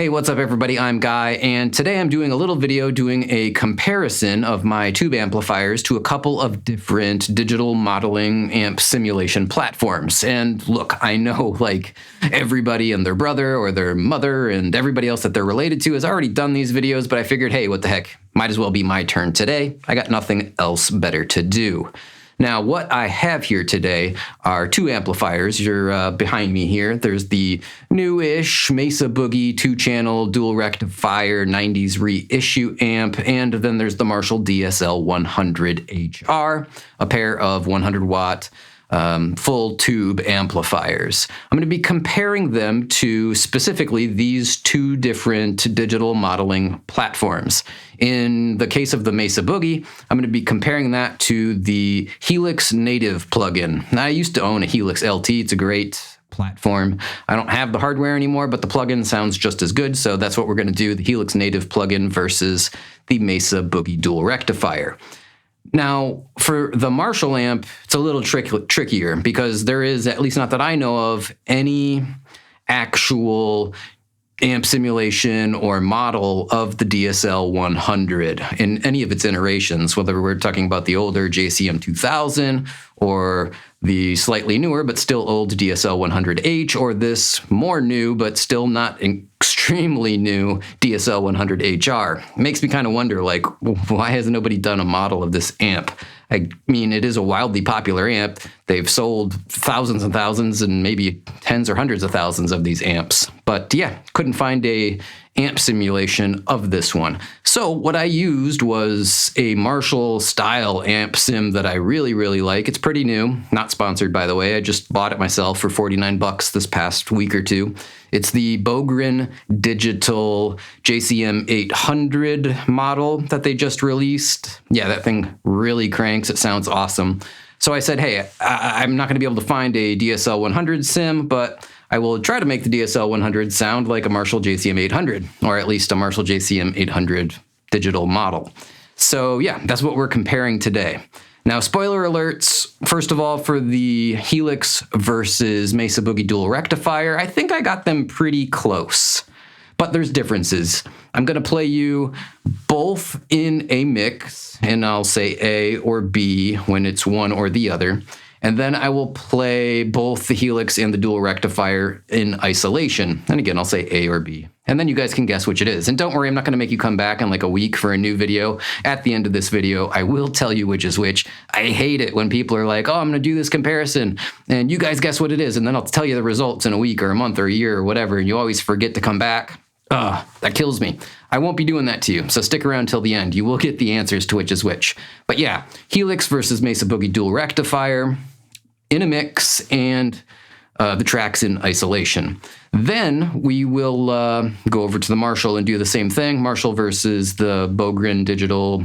Hey, what's up everybody? I'm Guy, and today I'm doing a little video doing a comparison of my tube amplifiers to a couple of different digital modeling amp simulation platforms. And look, I know like everybody and their brother or their mother and everybody else that they're related to has already done these videos, but I figured, hey, what the heck, might as well be my turn today. I got nothing else better to do. Now, what I have here today are two amplifiers. You're behind me here. There's the new-ish Mesa Boogie 2-channel Dual Rectifier 90s reissue amp, and then there's the Marshall DSL100HR, a pair of 100-watt full tube amplifiers. I'm going to be comparing them to specifically these two different digital modeling platforms. In the case of the Mesa Boogie, I'm going to be comparing that to the Helix native plugin. Now, I used to own a Helix LT. It's a great platform. I don't have the hardware anymore, but the plugin sounds just as good, so that's what we're going to do, the Helix native plugin versus the Mesa Boogie Dual Rectifier. Now, for the Marshall amp, it's a little trickier because there is, at least not that I know of, any actual amp simulation or model of the DSL100 in any of its iterations, whether we're talking about the older JCM 2000 or the slightly newer but still old DSL100H, or this more new but still not extremely new DSL100HR. It makes me kind of wonder, like, why has nobody done a model of this amp? I mean, it is a wildly popular amp. They've sold thousands and thousands and maybe tens or hundreds of thousands of these amps. But yeah, couldn't find a amp simulation of this one. So what I used was a Marshall style amp sim that I really, really like. It's pretty new, not sponsored by the way. I just bought it myself for 49 bucks this past week or two. It's the Bogren digital JCM 800 model that they just released. Yeah, that thing really cranks. It sounds awesome. So I said, hey, I'm not going to be able to find a DSL 100 sim, but I will try to make the DSL 100 sound like a Marshall JCM 800, or at least a Marshall JCM 800 digital model. So yeah, that's what we're comparing today. Now, spoiler alerts, first of all, for the Helix versus Mesa Boogie Dual Rectifier, I think I got them pretty close, but there's differences. I'm going to play you both in a mix, and I'll say A or B when it's one or the other. And then I will play both the Helix and the Dual Rectifier in isolation. And again, I'll say A or B. And then you guys can guess which it is. And don't worry, I'm not going to make you come back in like a week for a new video. At the end of this video, I will tell you which is which. I hate it when people are like, oh, I'm going to do this comparison, and you guys guess what it is. And then I'll tell you the results in a week or a month or a year or whatever, and you always forget to come back. That kills me. I won't be doing that to you, so stick around till the end. You will get the answers to which is which. But yeah, Helix versus Mesa Boogie Dual Rectifier in a mix, and the tracks in isolation. Then we will go over to the Marshall and do the same thing. Marshall versus the Bogren digital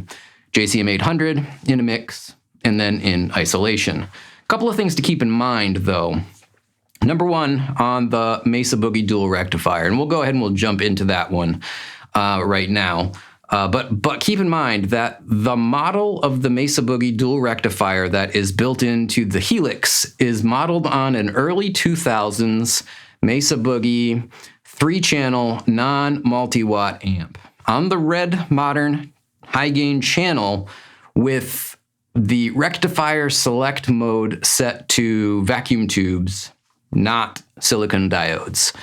JCM 800 in a mix, and then in isolation. A couple of things to keep in mind though. Number one, on the Mesa Boogie Dual Rectifier, and we'll go ahead and we'll jump into that one right now. But keep in mind that the model of the Mesa Boogie Dual Rectifier that is built into the Helix is modeled on an early 2000s Mesa Boogie 3-channel non-multi-watt amp on the red modern high-gain channel with the rectifier select mode set to vacuum tubes, not silicon diodes.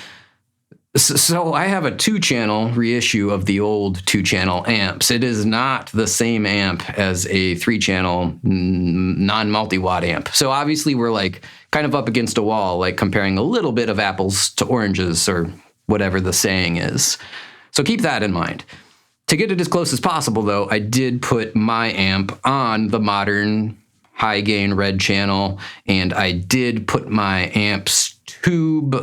So I have a 2-channel reissue of the old 2-channel amps. It is not the same amp as a 3-channel non-multi-watt amp. So obviously we're like kind of up against a wall, like comparing a little bit of apples to oranges or whatever the saying is. So keep that in mind. To get it as close as possible though, I did put my amp on the modern high gain red channel, and I did put my amp's tube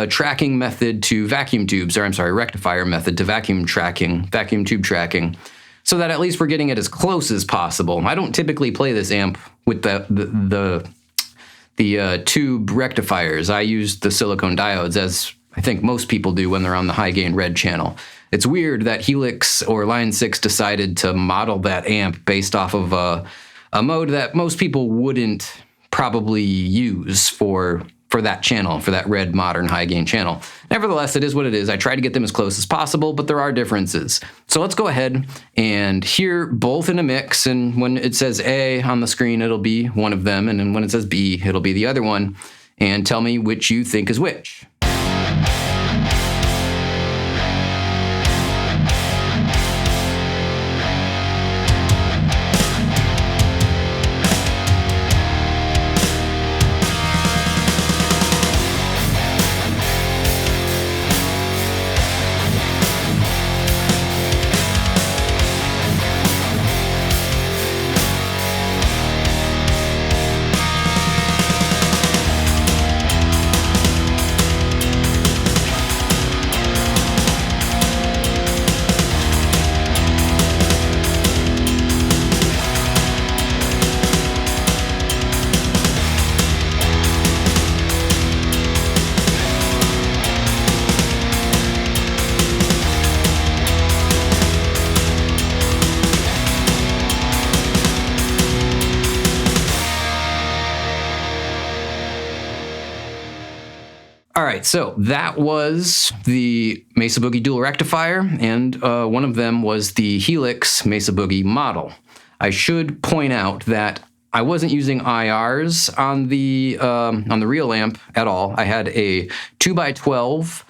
tracking method to vacuum tubes, or I'm sorry, rectifier method to vacuum tube tracking, so that at least we're getting it as close as possible. I don't typically play this amp with the tube rectifiers. I use the silicone diodes, as I think most people do when they're on the high gain red channel. It's weird that Helix or Line 6 decided to model that amp based off of a mode that most people wouldn't probably use for for that channel, for that red modern high gain channel. Nevertheless, it is what it is. I try to get them as close as possible, but there are differences. So let's go ahead and hear both in a mix. And when it says A on the screen, it'll be one of them. And then when it says B, it'll be the other one. And tell me which you think is which. All right, so that was the Mesa Boogie Dual Rectifier, and one of them was the Helix Mesa Boogie model. I should point out that I wasn't using IRs on the real amp at all. I had a 2x12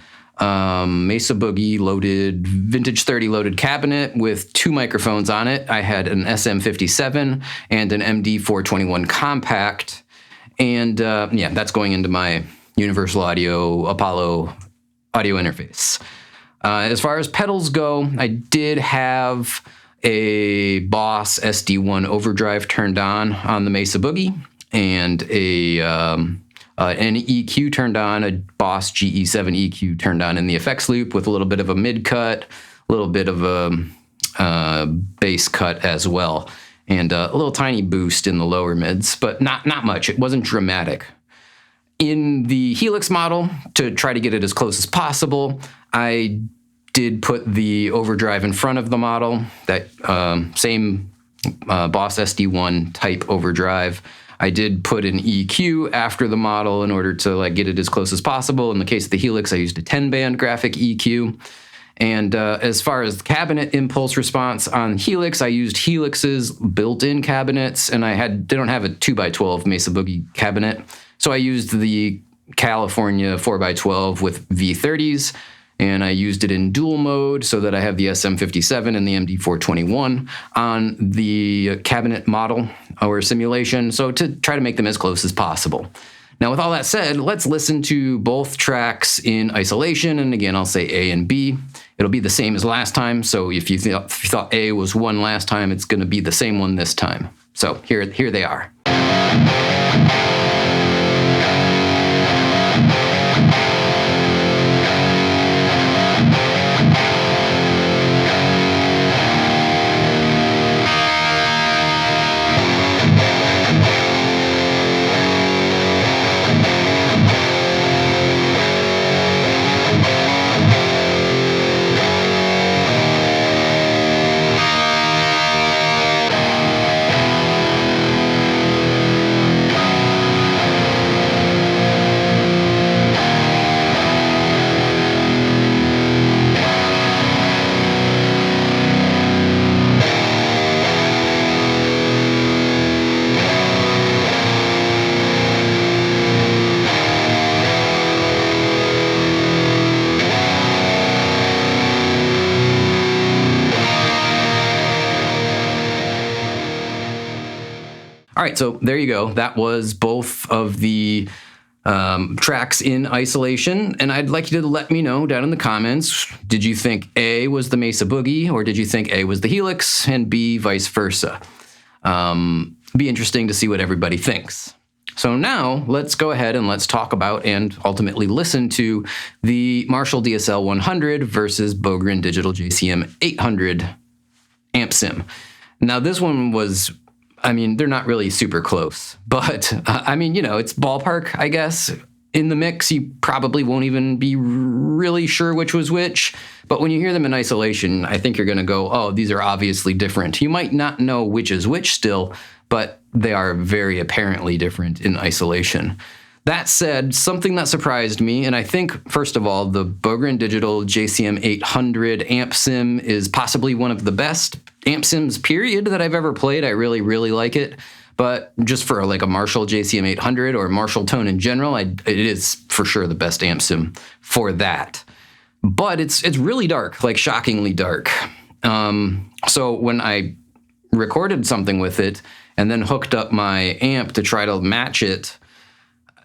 Mesa Boogie loaded, vintage 30 loaded cabinet with 2 microphones on it. I had an SM57 and an MD421 compact, and yeah, that's going into my Universal Audio Apollo audio interface. As far as pedals go, I did have a Boss SD1 overdrive turned on the Mesa Boogie, and an EQ turned on, a Boss GE7 EQ turned on in the effects loop with a little bit of a mid cut, a little bit of a bass cut as well, and a little tiny boost in the lower mids, but not much. It wasn't dramatic. In the Helix model, to try to get it as close as possible, I did put the overdrive in front of the model, that same Boss SD1 type overdrive. I did put an EQ after the model in order to get it as close as possible. In the case of the Helix, I used a 10-band graphic EQ. And as far as cabinet impulse response on Helix, I used Helix's built-in cabinets, and I don't have a 2x12 Mesa Boogie cabinet. So I used the California 4x12 with V30s, and I used it in dual mode so that I have the SM57 and the MD421 on the cabinet model or simulation, so to try to make them as close as possible. Now, with all that said, let's listen to both tracks in isolation, and again, I'll say A and B. It'll be the same as last time, so if you thought A was one last time, it's going to be the same one this time. So here they are. All right, so there you go. That was both of the tracks in isolation, and I'd like you to let me know down in the comments, did you think A was the Mesa Boogie, or did you think A was the Helix, and B vice versa? Be interesting to see what everybody thinks. So now let's go ahead and let's talk about and ultimately listen to the Marshall DSL100 versus Bogren Digital JCM 800 amp sim. Now this one was, they're not really super close, but it's ballpark, I guess. In the mix, you probably won't even be really sure which was which, but when you hear them in isolation, I think you're going to go, oh, these are obviously different. You might not know which is which still, but they are very apparently different in isolation. That said, something that surprised me, and I think, first of all, the Bogren Digital JCM 800 amp sim is possibly one of the best amp sims, period, that I've ever played. I really, really like it. But just for like a Marshall JCM 800 or Marshall tone in general, it is for sure the best amp sim for that. But it's really dark, like shockingly dark. So when I recorded something with it and then hooked up my amp to try to match it,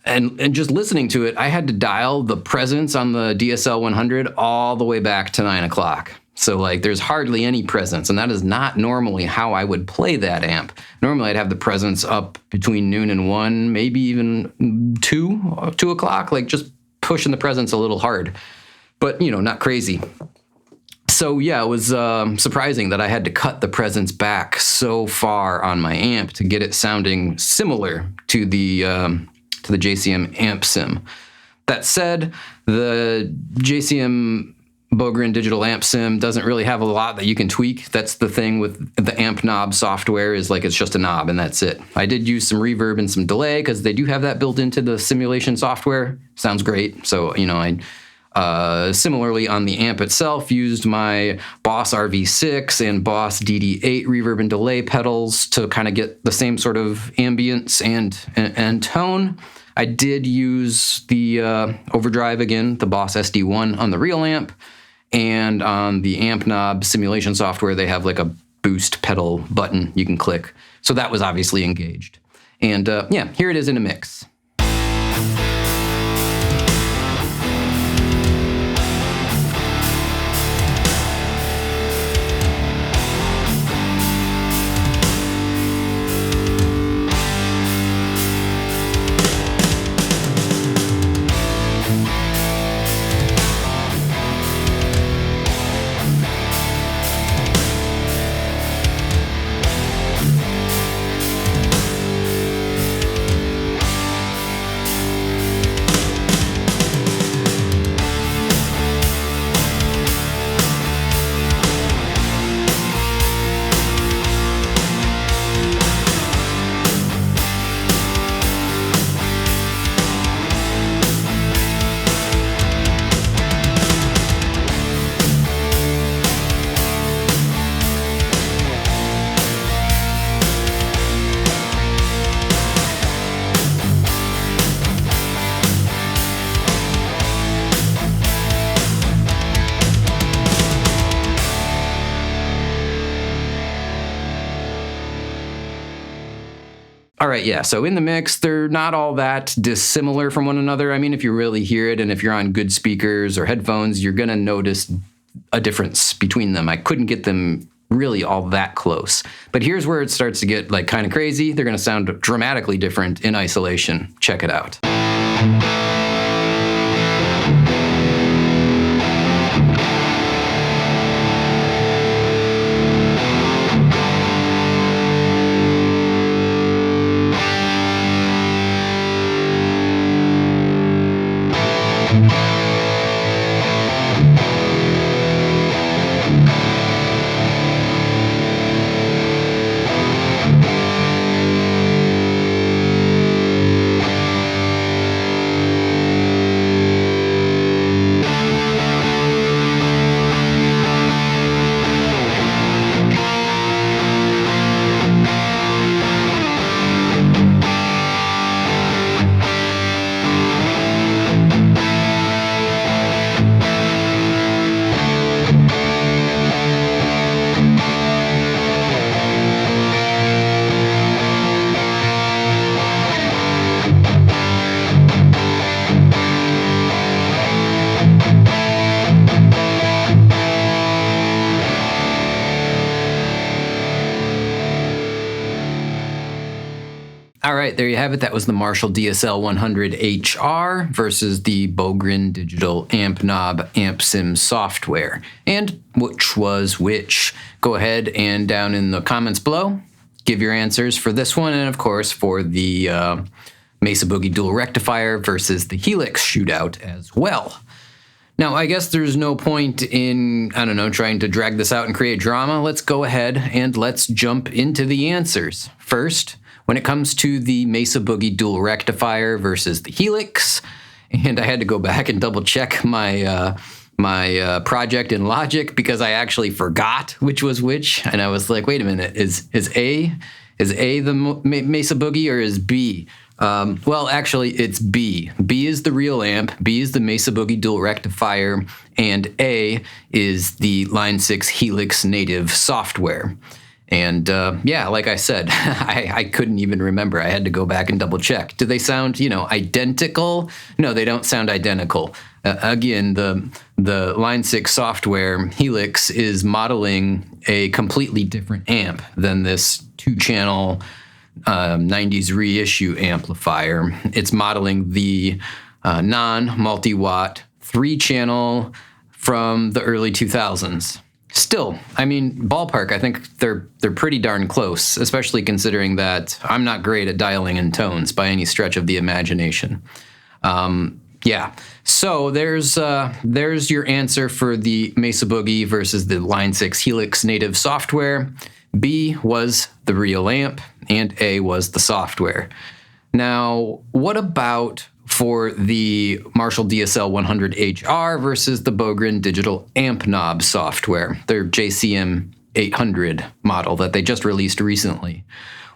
and just listening to it, I had to dial the presence on the DSL100 all the way back to 9 o'clock. So like there's hardly any presence, and that is not normally how I would play that amp. Normally I'd have the presence up between noon and 1, maybe even 2 o'clock, like just pushing the presence a little hard, but not crazy. So yeah, it was surprising that I had to cut the presence back so far on my amp to get it sounding similar to the JCM amp sim. That said, the JCM Bogren digital amp sim doesn't really have a lot that you can tweak. That's the thing with the AmpKnob software, is like it's just a knob and that's it. I did use some reverb and some delay because they do have that built into the simulation software. Sounds great. So, I similarly on the amp itself used my Boss RV6 and Boss DD8 reverb and delay pedals to kind of get the same sort of ambience and tone. I did use the overdrive again, the Boss SD1 on the real amp, and on the AmpKnob simulation software, they have like a boost pedal button you can click. So that was obviously engaged. And here it is in a mix. All right, yeah, so in the mix, they're not all that dissimilar from one another. I mean, if you really hear it and if you're on good speakers or headphones, you're going to notice a difference between them. I couldn't get them really all that close. But here's where it starts to get like kind of crazy. They're going to sound dramatically different in isolation. Check it out. All right, there you have it. That was the Marshall DSL100HR versus the Bogren Digital AmpKnob amp sim software. And which was which? Go ahead and down in the comments below, give your answers for this one, and of course for the Mesa Boogie Dual Rectifier versus the Helix shootout as well. Now, I guess there's no point in, trying to drag this out and create drama. Let's go ahead and let's jump into the answers. First, when it comes to the Mesa Boogie Dual Rectifier versus the Helix. And I had to go back and double check my project in Logic because I actually forgot which was which. And I was like, wait a minute, is A the Mesa Boogie or is B? Well, actually, it's B. B is the real amp, B is the Mesa Boogie Dual Rectifier, and A is the Line 6 Helix native software. And yeah, like I said, I couldn't even remember. I had to go back and double check. Do they sound, identical? No, they don't sound identical. Again, the Line 6 software, Helix, is modeling a completely different amp than this 2-channel 90s reissue amplifier. It's modeling the non-multi-watt 3-channel from the early 2000s. Still, I mean, ballpark, I think they're pretty darn close, especially considering that I'm not great at dialing in tones by any stretch of the imagination. Yeah, so there's your answer for the Mesa Boogie versus the Line 6 Helix native software. B was the real amp, and A was the software. Now, what about for the Marshall DSL100HR versus the Bogren Digital AmpKnob software, their JCM 800 model that they just released recently?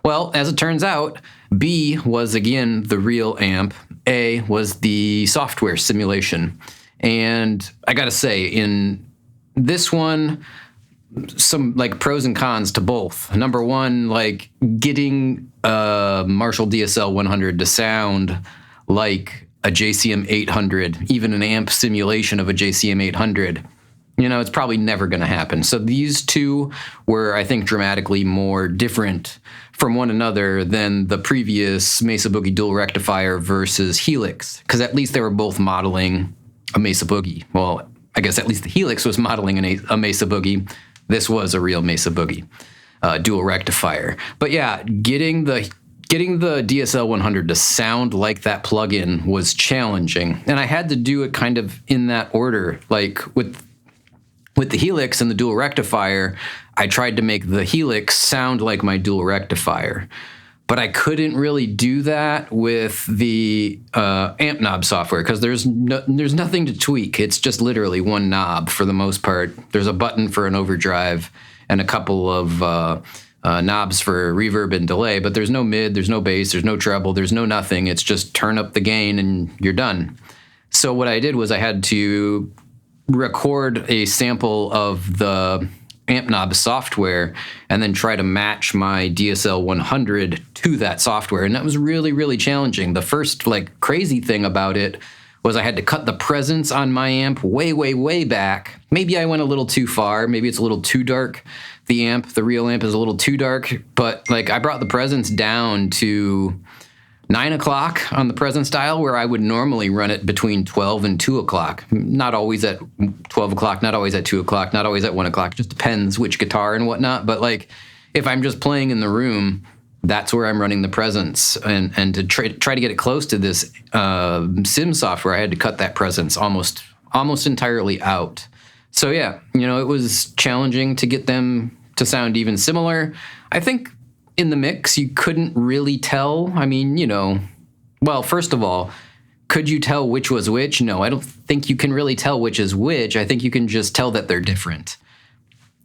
Well, as it turns out, B was again the real amp, A was the software simulation. And I gotta say, in this one, some pros and cons to both. Number one, getting a Marshall DSL100 to sound like a JCM 800, even an amp simulation of a JCM 800, it's probably never going to happen. So these two were, I think, dramatically more different from one another than the previous Mesa Boogie Dual Rectifier versus Helix, because at least they were both modeling a Mesa Boogie. Well, I guess at least the Helix was modeling a Mesa Boogie. This was a real Mesa Boogie dual rectifier. But yeah, getting the DSL100 to sound like that plugin was challenging, and I had to do it kind of in that order. Like with the Helix and the dual rectifier, I tried to make the Helix sound like my dual rectifier, but I couldn't really do that with the AmpKnob software because there's nothing to tweak. It's just literally one knob for the most part. There's a button for an overdrive and a couple of knobs for reverb and delay, but there's no mid, there's no bass, there's no treble, there's no nothing. It's just turn up the gain and you're done. So what I did was I had to record a sample of the AmpKnob software and then try to match my DSL100 to that software. And that was really, really challenging. The first crazy thing about it was I had to cut the presence on my amp way, way, way back. Maybe I went a little too far. Maybe it's a little too dark. The real amp is a little too dark, but I brought the presence down to 9 o'clock on the presence dial, where I would normally run it between 12 and 2 o'clock. Not always at 12 o'clock, not always at 2 o'clock, not always at 1 o'clock. Just depends which guitar and whatnot. But if I'm just playing in the room, that's where I'm running the presence. And to try to get it close to this sim software, I had to cut that presence almost entirely out. So yeah, it was challenging to get them to sound even similar. I think in the mix, you couldn't really tell. I mean, well, first of all, could you tell which was which? No, I don't think you can really tell which is which. I think you can just tell that they're different.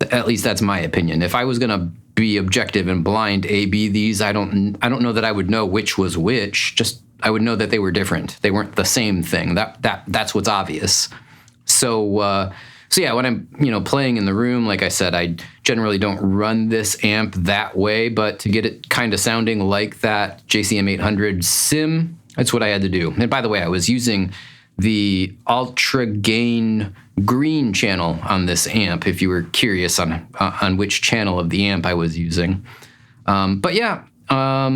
At least that's my opinion. If I was going to be objective and blind A/B these, I don't know that I would know which was which. Just I would know that they were different. They weren't the same thing. That's what's obvious. So yeah, when I'm playing in the room, like I said, I generally don't run this amp that way, but to get it kind of sounding like that JCM 800 sim, that's what I had to do. And by the way, I was using the ultra gain green channel on this amp, if you were curious on which channel of the amp I was using. But yeah, I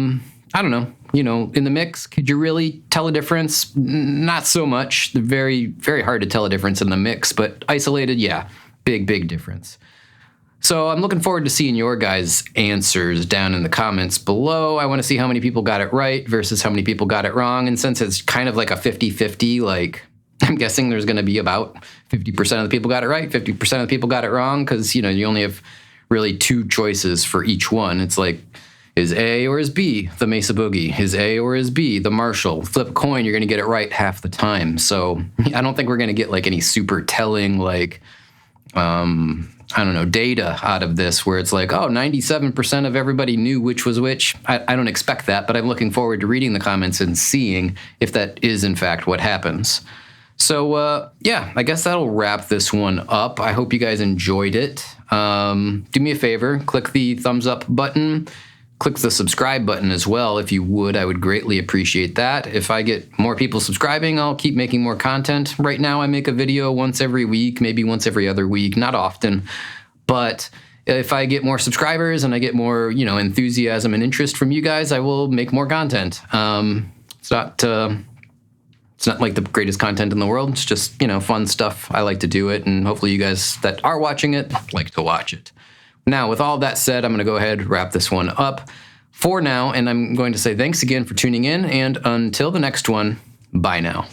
don't know. In the mix, could you really tell a difference? Not so much. Very, very hard to tell a difference in the mix, but isolated, yeah, big difference. So I'm looking forward to seeing your guys' answers down in the comments below. I want to see how many people got it right versus how many people got it wrong. And since it's kind of like a 50-50, I'm guessing there's going to be about 50% of the people got it right, 50% of the people got it wrong, because, you only have really two choices for each one. It's Is A or is B the Mesa Boogie? Is A or is B the Marshall? Flip a coin, you're going to get it right half the time. So I don't think we're going to get like any super telling, like, I don't know, data out of this where it's like, oh, 97% of everybody knew which was which. I don't expect that, but I'm looking forward to reading the comments and seeing if that is in fact what happens. So yeah, I guess that'll wrap this one up. I hope you guys enjoyed it. Do me a favor, click the thumbs up button. Click the subscribe button as well if you would. I would greatly appreciate that. If I get more people subscribing, I'll keep making more content. Right now I make a video once every week, maybe once every other week, not often. But if I get more subscribers and I get more, you know, enthusiasm and interest from you guys, I will make more content. It's not like the greatest content in the world. It's just, you know, fun stuff. I like to do it, and hopefully you guys that are watching it like to watch it. Now, with all that said, I'm going to go ahead and wrap this one up for now, and I'm going to say thanks again for tuning in, and until the next one, bye now.